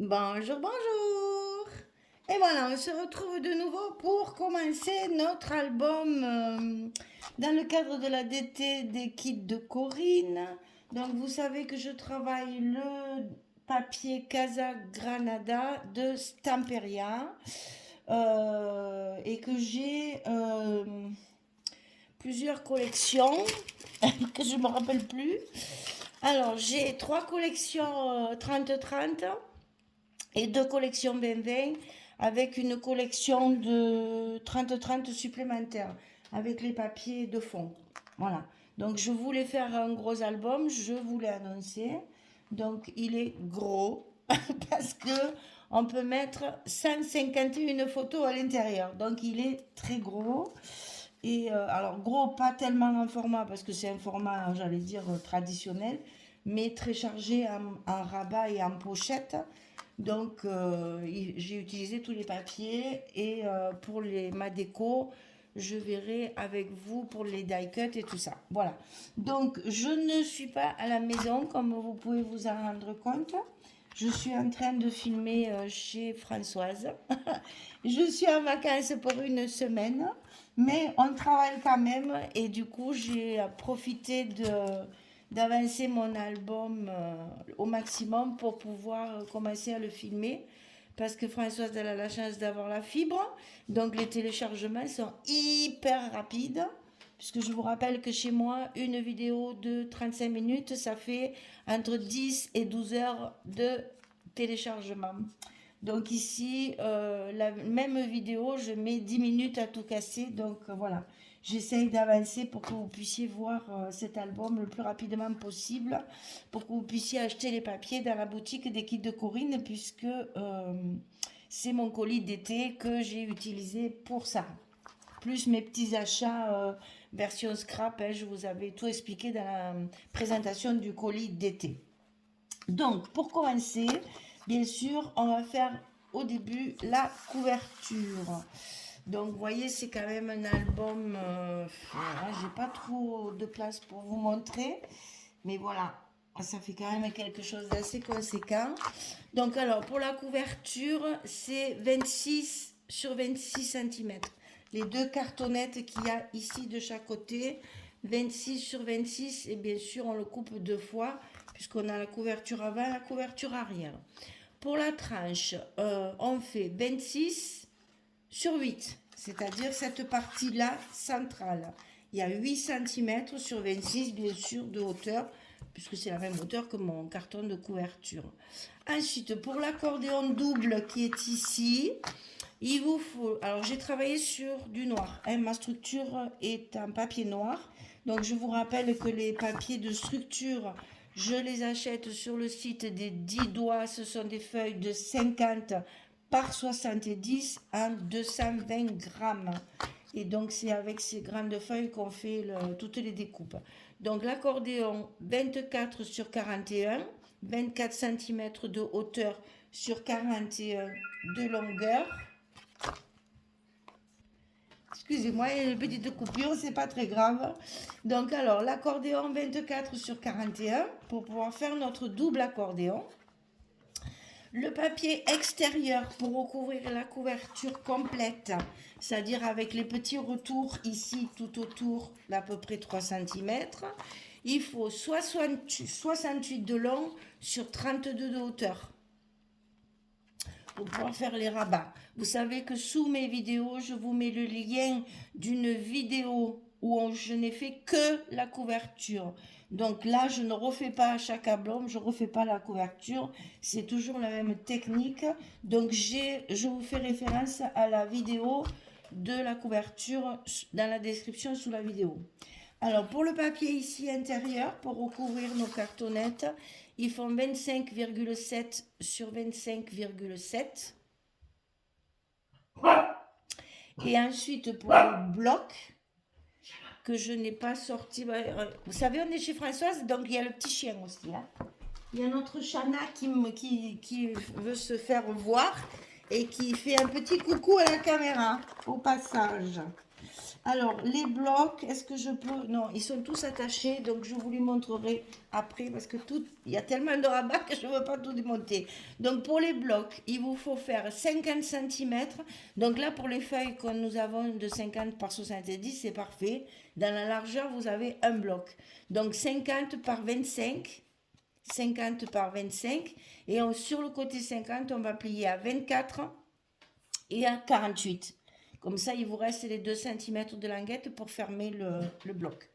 Bonjour, bonjour. Et voilà, on se retrouve de nouveau pour commencer notre album dans le cadre de la DT des kits de Corinne. Donc vous savez que je travaille le papier Casa Granada de Stamperia et que j'ai plusieurs collections que je ne me rappelle plus. Alors j'ai trois collections 30-30 et deux collections 20-20 avec une collection de 30-30 supplémentaires avec les papiers de fond. Voilà. Donc je voulais faire un gros album, je voulais annoncer. Donc il est gros parce que on peut mettre 151 photos à l'intérieur. Donc il est très gros. Et alors gros, pas tellement en format parce que c'est un format, j'allais dire, traditionnel, mais très chargé en rabat et en pochette. Donc, j'ai utilisé tous les papiers et pour ma déco, je verrai avec vous pour les die cut et tout ça. Voilà. Donc, je ne suis pas à la maison comme vous pouvez vous en rendre compte. Je suis en train de filmer chez Françoise. Je suis en vacances pour une semaine, mais on travaille quand même et du coup, j'ai profité d'avancer mon album au maximum pour pouvoir commencer à le filmer parce que Françoise elle a la chance d'avoir la fibre, donc les téléchargements sont hyper rapides. Puisque je vous rappelle que chez moi, une vidéo de 35 minutes, ça fait entre 10 et 12 heures de téléchargement. Donc ici, la même vidéo, je mets 10 minutes à tout casser. Donc voilà, j'essaye d'avancer pour que vous puissiez voir cet album le plus rapidement possible, pour que vous puissiez acheter les papiers dans la boutique des kits de Corinne, puisque c'est mon colis d'été que j'ai utilisé pour ça. Plus mes petits achats version scrap, hein, je vous avais tout expliqué dans la présentation du colis d'été. Donc, pour commencer, bien sûr, on va faire au début la couverture. Donc, vous voyez, c'est quand même un album. Voilà, j'ai pas trop de place pour vous montrer, mais voilà, ça fait quand même quelque chose d'assez conséquent. Donc, alors, pour la couverture, c'est 26 sur 26 cm. Les deux cartonnettes qu'il y a ici de chaque côté, 26 sur 26, et bien sûr, on le coupe deux fois puisqu'on a la couverture avant et la couverture arrière. Pour la tranche, on fait 26 sur 8, c'est-à-dire cette partie-là centrale. Il y a 8 cm sur 26, bien sûr, de hauteur, puisque c'est la même hauteur que mon carton de couverture. Ensuite, pour l'accordéon double qui est ici, il vous faut... Alors, j'ai travaillé sur du noir. Hein, ma structure est en papier noir. Donc, je vous rappelle que les papiers de structure, je les achète sur le site des 10 doigts. Ce sont des feuilles de 50 par 70 en 220 grammes. Et donc, c'est avec ces grandes feuilles qu'on fait toutes les découpes. Donc, l'accordéon 24 sur 41, 24 cm de hauteur sur 41 de longueur. Excusez-moi, il y a une petite coupure, c'est pas très grave. Donc, alors, l'accordéon 24 sur 41 pour pouvoir faire notre double accordéon. Le papier extérieur pour recouvrir la couverture complète, c'est-à-dire avec les petits retours ici tout autour d'à peu près 3 cm. Il faut 68 de long sur 32 de hauteur pour pouvoir faire les rabats. Vous savez que sous mes vidéos, je vous mets le lien d'une vidéo où je n'ai fait que la couverture. Donc là, je ne refais pas chaque album, je ne refais pas la couverture. C'est toujours la même technique. Donc je vous fais référence à la vidéo de la couverture dans la description sous la vidéo. Alors, pour le papier ici intérieur, pour recouvrir nos cartonnettes, ils font 25,7 sur 25,7. Et ensuite, pour le bloc, que je n'ai pas sorti. Vous savez, on est chez Françoise, donc il y a le petit chien aussi. Hein. Il y a notre Chana qui veut se faire voir et qui fait un petit coucou à la caméra, au passage. Alors, les blocs, est-ce que je peux... Non, ils sont tous attachés, donc je vous les montrerai après, parce que tout... il y a tellement de rabat que je ne veux pas tout démonter. Donc, pour les blocs, il vous faut faire 50 centimètres. Donc là, pour les feuilles que nous avons de 50 par 70, c'est parfait. Dans la largeur, vous avez un bloc. Donc, 50 par 25. 50 par 25. Et sur le côté 50, on va plier à 24 et à 48. Comme ça, il vous reste les 2 cm de languette pour fermer le bloc.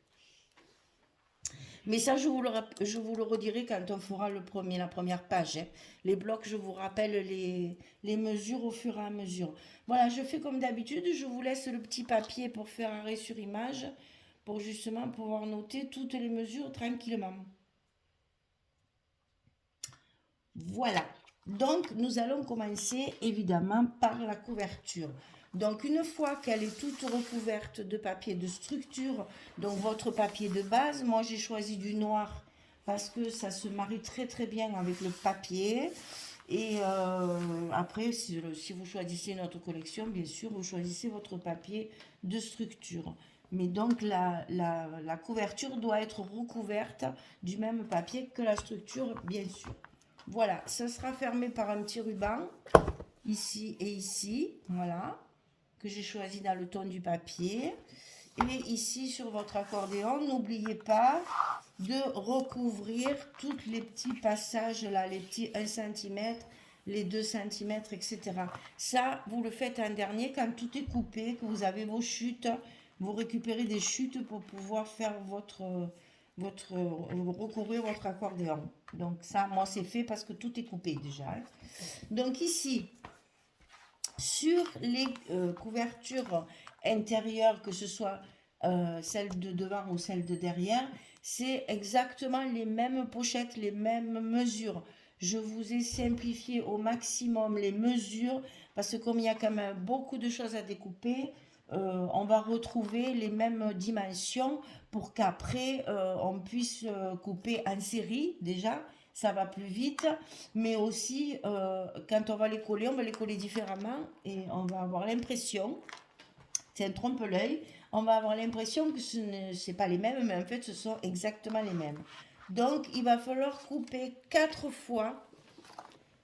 Mais ça, je vous le redirai quand on fera la première page, hein. Les blocs, je vous rappelle les mesures au fur et à mesure. Voilà, je fais comme d'habitude. Je vous laisse le petit papier pour faire arrêt sur image, pour justement pouvoir noter toutes les mesures tranquillement. Voilà. Donc, nous allons commencer évidemment par la couverture. Donc, une fois qu'elle est toute recouverte de papier de structure, donc votre papier de base, moi j'ai choisi du noir parce que ça se marie très très bien avec le papier. Et après, si vous choisissez une autre collection, bien sûr, vous choisissez votre papier de structure. Mais donc, la couverture doit être recouverte du même papier que la structure, bien sûr. Voilà, ça sera fermé par un petit ruban, ici et ici, voilà, que j'ai choisi dans le ton du papier. Et ici, sur votre accordéon, n'oubliez pas de recouvrir tous les petits passages là, les petits 1 cm, les 2 cm, etc. Ça, vous le faites en dernier quand tout est coupé, que vous avez vos chutes, vous récupérez des chutes pour pouvoir faire recouvrir votre accordéon. Donc ça, moi, c'est fait parce que tout est coupé déjà, hein. Donc ici, sur les couvertures intérieures, que ce soit celle de devant ou celle de derrière, c'est exactement les mêmes pochettes, les mêmes mesures. Je vous ai simplifié au maximum les mesures parce que comme il y a quand même beaucoup de choses à découper, on va retrouver les mêmes dimensions pour qu'après on puisse couper en série déjà, ça va plus vite, mais aussi quand on va les coller différemment et on va avoir l'impression, c'est un trompe-l'œil, on va avoir l'impression que ce n'est pas les mêmes, mais en fait ce sont exactement les mêmes. Donc il va falloir couper 4 fois.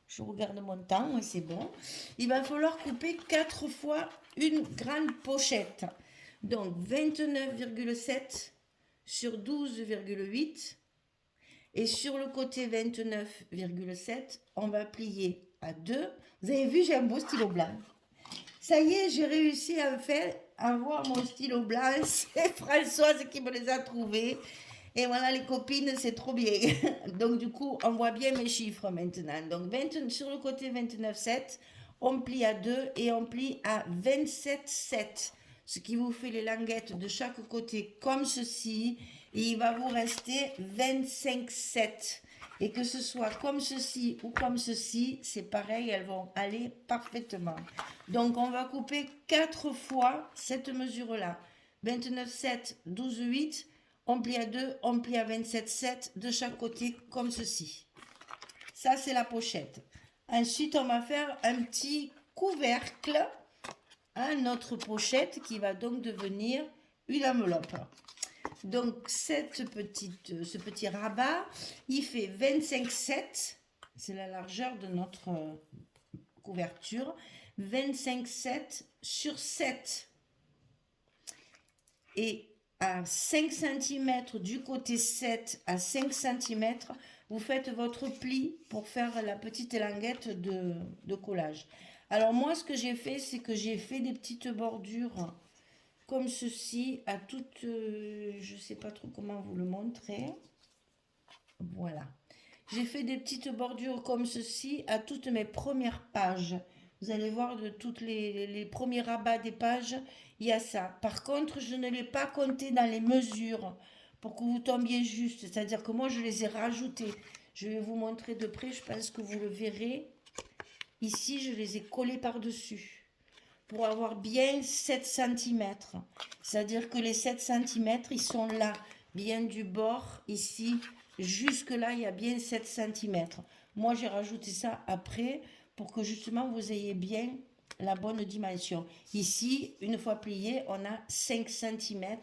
Je regarde mon temps, oui, c'est bon. Il va falloir couper 4 fois une grande pochette. Donc 29,7 sur 12,8. Et sur le côté 29,7, on va plier à 2. Vous avez vu, j'ai un beau stylo blanc. Ça y est, j'ai réussi à faire avoir mon stylo blanc. C'est Françoise qui me les a trouvés. Et voilà, les copines, c'est trop bien. Donc, du coup, on voit bien mes chiffres maintenant. Donc, sur le côté 29,7, on plie à 2 et on plie à 27,7. Ce qui vous fait les languettes de chaque côté comme ceci. Et il va vous rester 25,7. Et que ce soit comme ceci ou comme ceci, c'est pareil, elles vont aller parfaitement. Donc, on va couper 4 fois cette mesure-là. 29,7, 12,8. On plie à 2, on plie à 27,7 de chaque côté comme ceci. Ça, c'est la pochette. Ensuite, on va faire un petit couvercle à notre pochette qui va donc devenir une enveloppe. Donc, ce petit rabat, il fait 25,7. C'est la largeur de notre couverture. 25,7 sur 7. Et à 5 cm du côté 7 à 5 cm, vous faites votre pli pour faire la petite languette de collage. Alors moi, ce que j'ai fait, c'est que j'ai fait des petites bordures comme ceci à toutes, je ne sais pas trop comment vous le montrer. Voilà. J'ai fait des petites bordures comme ceci à toutes mes premières pages. Vous allez voir de toutes les premiers rabats des pages, il y a ça. Par contre, je ne l'ai pas compté dans les mesures pour que vous tombiez juste. C'est-à-dire que moi, je les ai rajoutées. Je vais vous montrer de près, je pense que vous le verrez. Ici, je les ai collés par-dessus pour avoir bien 7 cm. C'est-à-dire que les 7 cm, ils sont là, bien du bord, ici, jusque là, il y a bien 7 cm. Moi, j'ai rajouté ça après pour que justement vous ayez bien la bonne dimension. Ici, une fois plié, on a 5 cm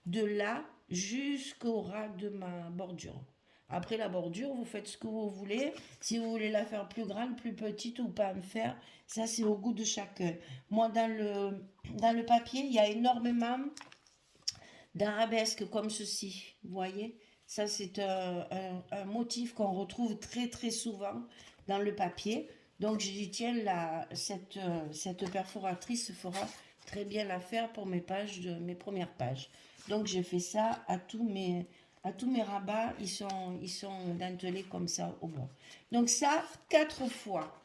de là jusqu'au ras de ma bordure. Après la bordure, vous faites ce que vous voulez. Si vous voulez la faire plus grande, plus petite ou pas en faire, ça c'est au goût de chacun. Moi, dans le papier, il y a énormément d'arabesques comme ceci. Vous voyez? Ça, c'est un motif qu'on retrouve très très souvent dans le papier. Donc, je dis, tiens, cette perforatrice fera très bien l'affaire pour mes pages, mes premières pages. Donc, j'ai fait ça à tous mes rabats. Ils sont dentelés comme ça au bois. Donc, ça, 4 fois.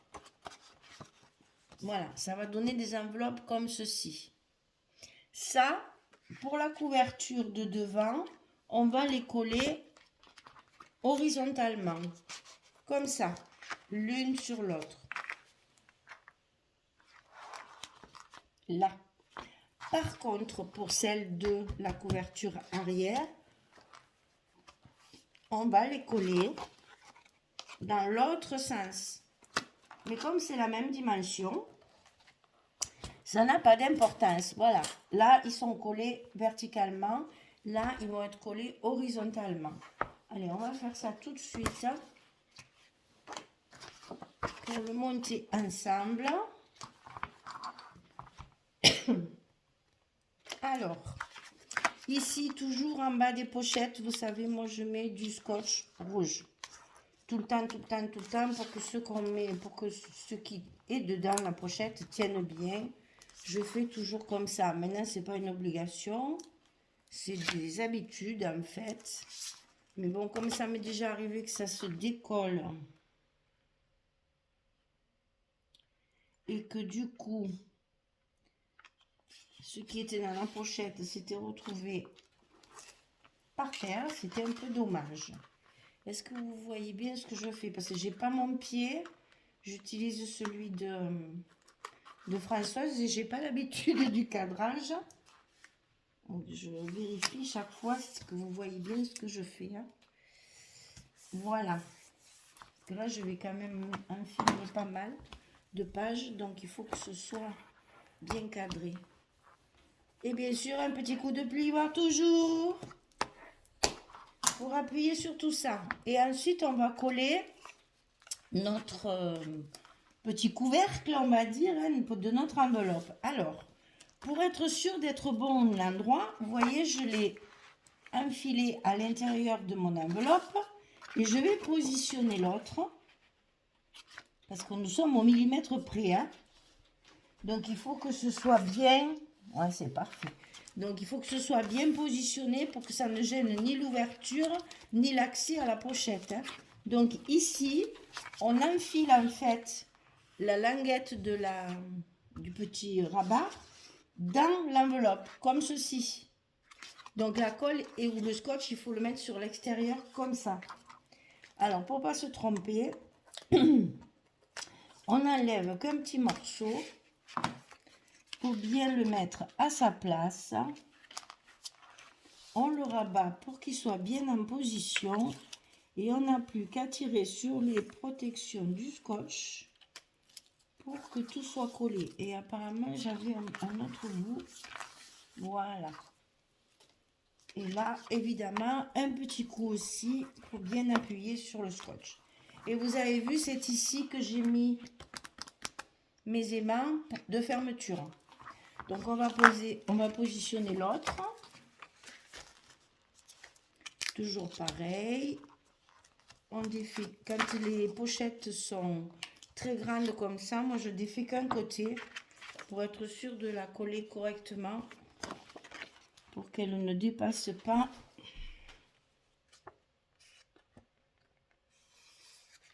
Voilà, ça va donner des enveloppes comme ceci. Ça, pour la couverture de devant, on va les coller horizontalement, comme ça, l'une sur l'autre. Là. Par contre, pour celle de la couverture arrière, on va les coller dans l'autre sens. Mais comme c'est la même dimension, ça n'a pas d'importance. Voilà. Là, ils sont collés verticalement. Là, ils vont être collés horizontalement. Allez, on va faire ça tout de suite pour le monter ensemble. Alors, ici, toujours en bas des pochettes, vous savez, moi, je mets du scotch rouge. Tout le temps, tout le temps, tout le temps, pour que ce qui est dedans la pochette tienne bien. Je fais toujours comme ça. Maintenant, c'est pas une obligation. C'est des habitudes, en fait. Mais bon, comme ça m'est déjà arrivé que ça se décolle. Et que du coup, ce qui était dans la pochette s'était retrouvé par terre. C'était un peu dommage. Est-ce que vous voyez bien ce que je fais? Parce que j'ai pas mon pied. J'utilise celui de Françoise et j'ai pas l'habitude du cadrage. Donc, je vérifie chaque fois que vous voyez bien ce que je fais. Hein. Voilà. Parce que là, je vais quand même enfiler pas mal de pages. Donc, il faut que ce soit bien cadré. Et bien sûr, un petit coup de plioir toujours. Pour appuyer sur tout ça. Et ensuite, on va coller notre petit couvercle, on va dire, hein, de notre enveloppe. Alors, pour être sûr d'être bon à l'endroit, vous voyez, je l'ai enfilé à l'intérieur de mon enveloppe et je vais positionner l'autre parce que nous sommes au millimètre près. Hein. Donc, il faut que ce soit bien... Ouais, c'est parfait. Donc, il faut que ce soit bien positionné pour que ça ne gêne ni l'ouverture, ni l'accès à la pochette. Hein. Donc, ici, on enfile en fait la languette du petit rabat dans l'enveloppe, comme ceci. Donc, la colle ou le scotch, il faut le mettre sur l'extérieur, comme ça. Alors, pour ne pas se tromper, on enlève qu'un petit morceau pour bien le mettre à sa place. On le rabat pour qu'il soit bien en position et on n'a plus qu'à tirer sur les protections du scotch pour que tout soit collé. Et apparemment, j'avais un autre bout. Voilà. Et là, évidemment, un petit coup aussi pour bien appuyer sur le scotch. Et vous avez vu, c'est ici que j'ai mis mes aimants de fermeture. Donc, on va positionner l'autre. Toujours pareil. On défait. Quand les pochettes sont très grandes comme ça, moi, je défais qu'un côté pour être sûr de la coller correctement pour qu'elle ne dépasse pas.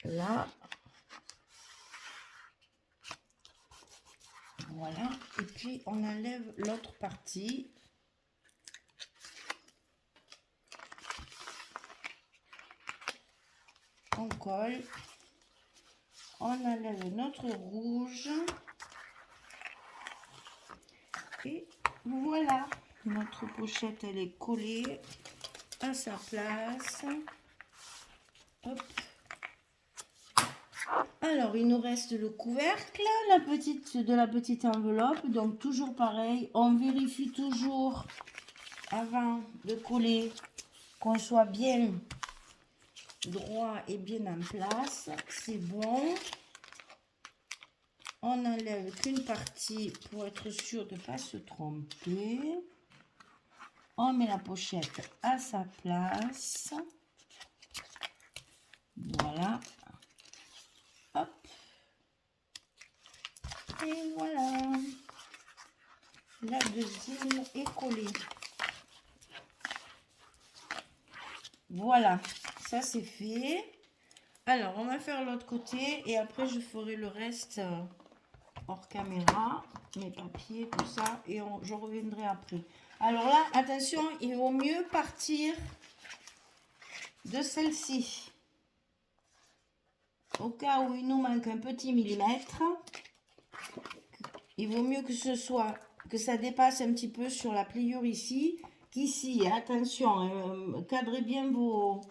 Là. Voilà. Et puis, on enlève l'autre partie. On colle. On enlève notre rouge. Et voilà. Notre pochette, elle est collée à sa place. Hop. Alors, il nous reste le couvercle, de la petite enveloppe. Donc, toujours pareil, on vérifie toujours avant de coller qu'on soit bien droit et bien en place. C'est bon. On n'enlève qu'une partie pour être sûr de ne pas se tromper. On met la pochette à sa place. Voilà. Hop. Et voilà. La deuxième est collée. Voilà. Ça, c'est fait. Alors, on va faire l'autre côté. Et après, je ferai le reste hors caméra. Mes papiers, tout ça. Et je reviendrai après. Alors là, attention, il vaut mieux partir de celle-ci. Au cas où il nous manque un petit millimètre, il vaut mieux que ça dépasse un petit peu sur la pliure ici, qu'ici. Attention, cadrez bien vos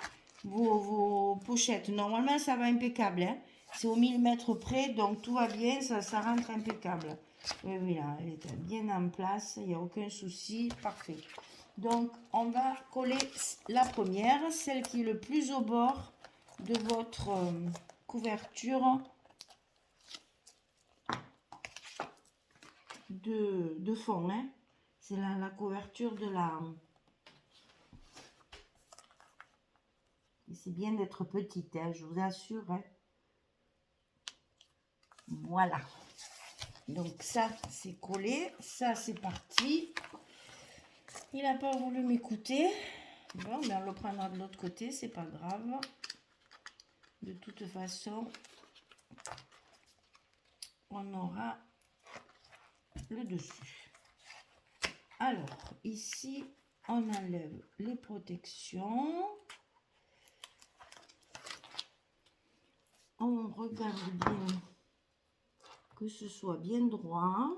pochettes. Normalement, ça va impeccable. Hein. C'est au millimètre près, donc tout va bien, ça rentre impeccable. Oui, là, elle est bien en place, il n'y a aucun souci, parfait. Donc, on va coller la première, celle qui est le plus au bord de votre couverture de fond. Hein. C'est la couverture de la... C'est bien d'être petite, hein, je vous assure. Hein. Voilà. Donc ça, c'est collé. Ça, c'est parti. Il n'a pas voulu m'écouter. Bon, mais on le prendra de l'autre côté, c'est pas grave. De toute façon, on aura le dessus. Alors, ici, on enlève les protections. On regarde bien que ce soit bien droit.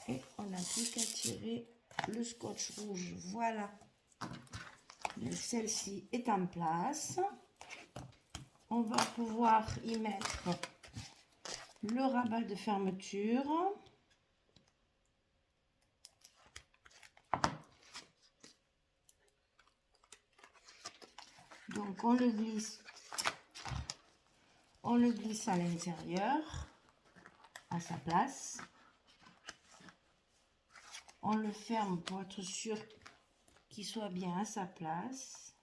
Et on n'a plus qu'à tirer le scotch rouge. Voilà. Celle-ci est en place. On va pouvoir y mettre le rabat de fermeture. Donc on le glisse à l'intérieur, à sa place. On le ferme pour être sûr qu'il soit bien à sa place.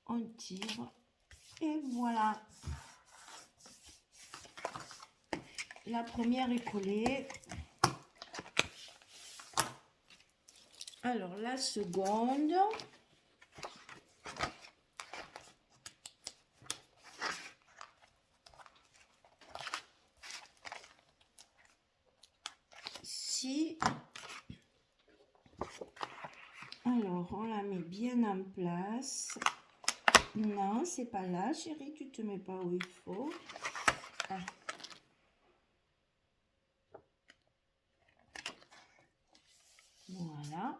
On tire et voilà. La première est collée. Alors la seconde. Ici. Alors on la met bien en place. Non, c'est pas là, chérie, tu te mets pas où il faut. Ah. Voilà,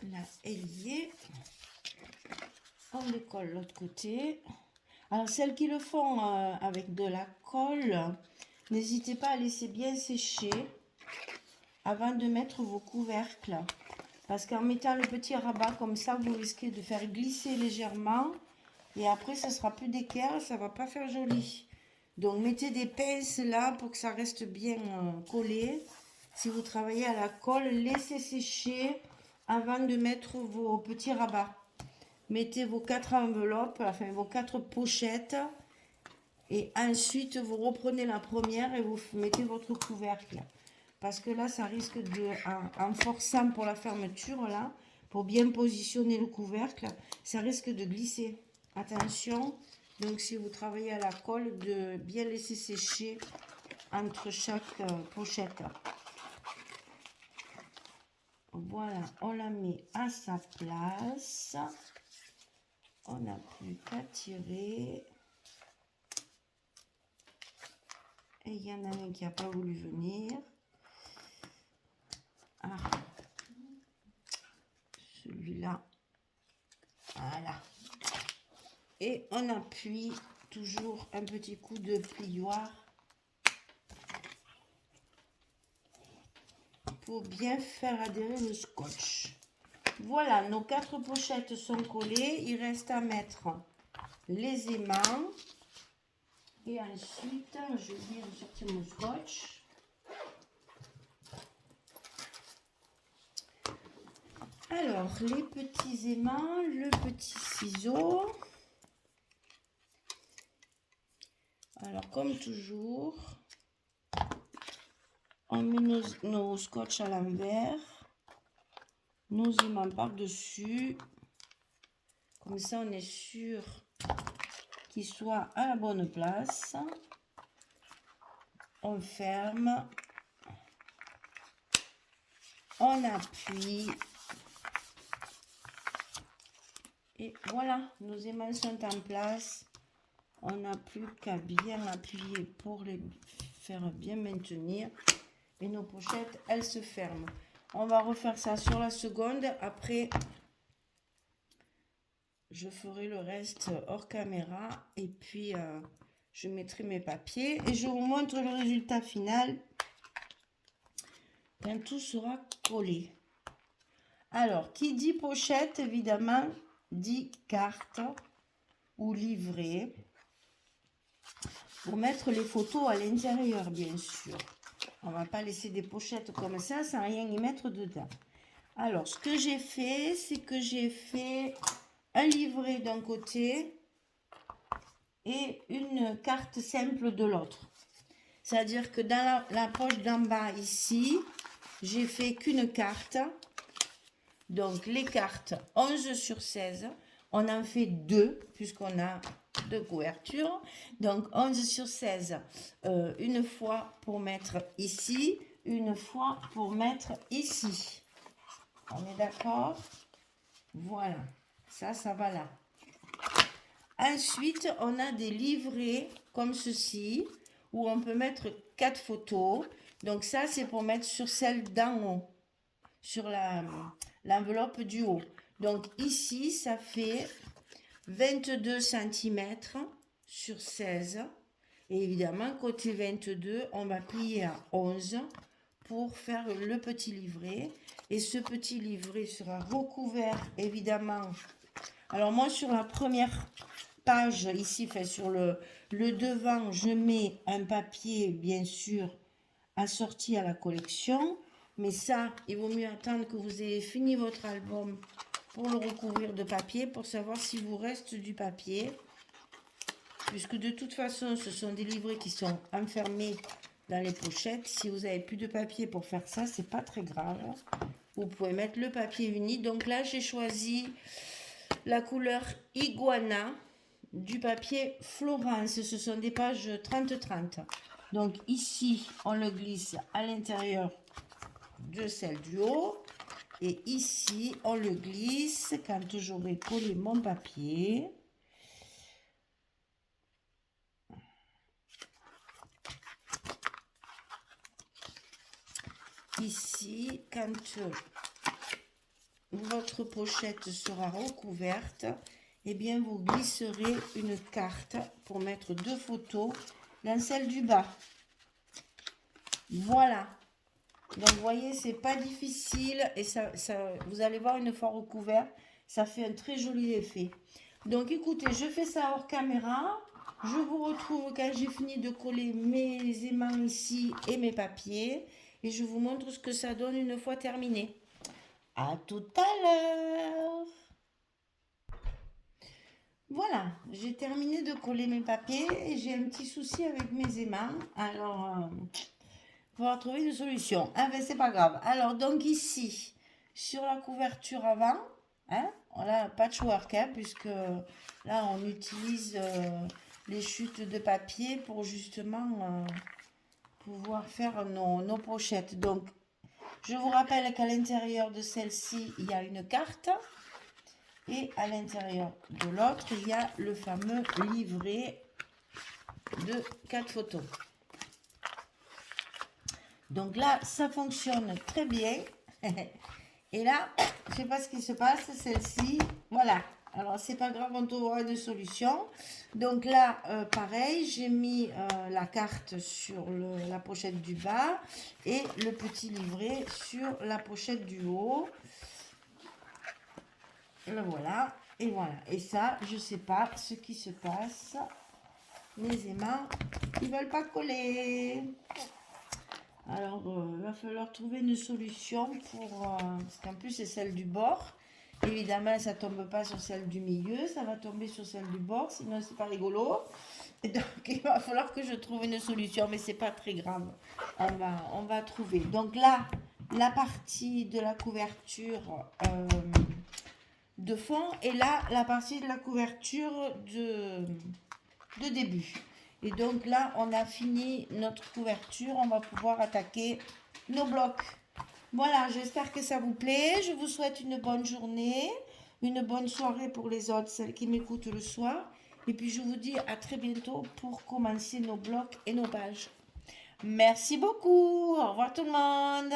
là, elle y est. On le colle l'autre côté. Alors, celles qui le font avec de la colle, n'hésitez pas à laisser bien sécher avant de mettre vos couvercles. Parce qu'en mettant le petit rabat comme ça, vous risquez de faire glisser légèrement. Et après, ça sera plus d'équerre, ça va pas faire joli. Donc, mettez des pinces là pour que ça reste bien collé. Si vous travaillez à la colle, laissez sécher avant de mettre vos petits rabats. Mettez vos 4 enveloppes, enfin vos 4 pochettes. Et ensuite, vous reprenez la première et vous mettez votre couvercle. Parce que là, ça risque de, en forçant pour la fermeture, là, pour bien positionner le couvercle, ça risque de glisser. Attention, donc si vous travaillez à la colle, de bien laisser sécher entre chaque pochette. Voilà, on la met à sa place. On n'a plus qu'à tirer. Et il y en a un qui n'a pas voulu venir. Ah, celui-là. Voilà. Et on appuie toujours un petit coup de plioir pour bien faire adhérer le scotch. Voilà, nos 4 pochettes sont collées. Il reste à mettre les aimants. Et ensuite, je vais sortir mon scotch. Alors, les petits aimants, le petit ciseau. Alors, comme toujours, on met nos scotch à l'envers. Nos aimants par-dessus. Comme ça, on est sûr qu'ils soient à la bonne place. On ferme. On appuie. Et voilà, nos aimants sont en place. On n'a plus qu'à bien appuyer pour les faire bien maintenir. Et nos pochettes, elles se ferment. On va refaire ça sur la seconde. Après, je ferai le reste hors caméra. Et puis, je mettrai mes papiers. Et je vous montre le résultat final quand tout sera collé. Alors, qui dit pochette, évidemment, dit carte ou livret. Pour mettre les photos à l'intérieur, bien sûr. On ne va pas laisser des pochettes comme ça sans rien y mettre dedans. Alors, ce que j'ai fait, c'est que j'ai fait un livret d'un côté et une carte simple de l'autre. C'est-à-dire que dans la poche d'en bas, ici, j'ai fait qu'une carte. Donc, les cartes 11 sur 16. On en fait 2, puisqu'on a 2 couvertures. Donc, 11 sur 16, une fois pour mettre ici, une fois pour mettre ici. On est d'accord? Voilà, ça va là. Ensuite, on a des livrets comme ceci, où on peut mettre 4 photos. Donc, ça, c'est pour mettre sur celle d'en haut, sur l'enveloppe du haut. Donc, ici, ça fait 22 cm sur 16. Et évidemment, côté 22, on va plier à 11 pour faire le petit livret. Et ce petit livret sera recouvert, évidemment. Alors, moi, sur la première page, ici, fait sur le devant, je mets un papier, bien sûr, assorti à la collection. Mais ça, il vaut mieux attendre que vous ayez fini votre album pour le recouvrir de papier, pour savoir s'il vous reste du papier. Puisque de toute façon, ce sont des livrets qui sont enfermés dans les pochettes. Si vous n'avez plus de papier pour faire ça, c'est pas très grave. Vous pouvez mettre le papier uni. Donc là, j'ai choisi la couleur Iguana du papier Florence. Ce sont des pages 30-30. Donc ici, on le glisse à l'intérieur de celle du haut. Et ici, on le glisse quand j'aurai collé mon papier. Ici, quand votre pochette sera recouverte, eh bien, vous glisserez une carte pour mettre 2 photos dans celle du bas. Voilà. Donc, vous voyez, c'est pas difficile et ça, vous allez voir, une fois recouvert, ça fait un très joli effet. Donc, écoutez, je fais ça hors caméra. Je vous retrouve quand j'ai fini de coller mes aimants ici et mes papiers. Et je vous montre ce que ça donne une fois terminé. À tout à l'heure. Voilà, j'ai terminé de coller mes papiers et j'ai un petit souci avec mes aimants. Alors, il va trouver une solution. Ah ben, c'est pas grave. Alors, donc ici, sur la couverture avant, hein, on a patchwork, hein, puisque là, on utilise les chutes de papier pour justement pouvoir faire nos pochettes. Donc, je vous rappelle qu'à l'intérieur de celle-ci, il y a une carte. Et à l'intérieur de l'autre, il y a le fameux livret de 4 photos. Donc là, ça fonctionne très bien. Et là, je ne sais pas ce qui se passe, celle-ci, voilà, Alors, c'est pas grave, on trouvera une solution. Donc là, pareil, j'ai mis la carte sur la pochette du bas et le petit livret sur la pochette du haut. Le voilà. Et voilà. Et ça, je sais pas ce qui se passe. Les aimants, ils veulent pas coller. Alors, il va falloir trouver une solution pour... parce qu'en plus, c'est celle du bord. Évidemment, ça tombe pas sur celle du milieu, ça va tomber sur celle du bord, sinon c'est pas rigolo. Et donc, il va falloir que je trouve une solution, mais c'est pas très grave. On va trouver. Donc là, la partie de la couverture de fond, et là, la partie de la couverture de début. Et donc là, on a fini notre couverture. On va pouvoir attaquer nos blocs. Voilà, j'espère que ça vous plaît. Je vous souhaite une bonne journée, une bonne soirée pour les autres, celles qui m'écoutent le soir. Et puis je vous dis à très bientôt pour commencer nos blocs et nos pages. Merci beaucoup. Au revoir tout le monde.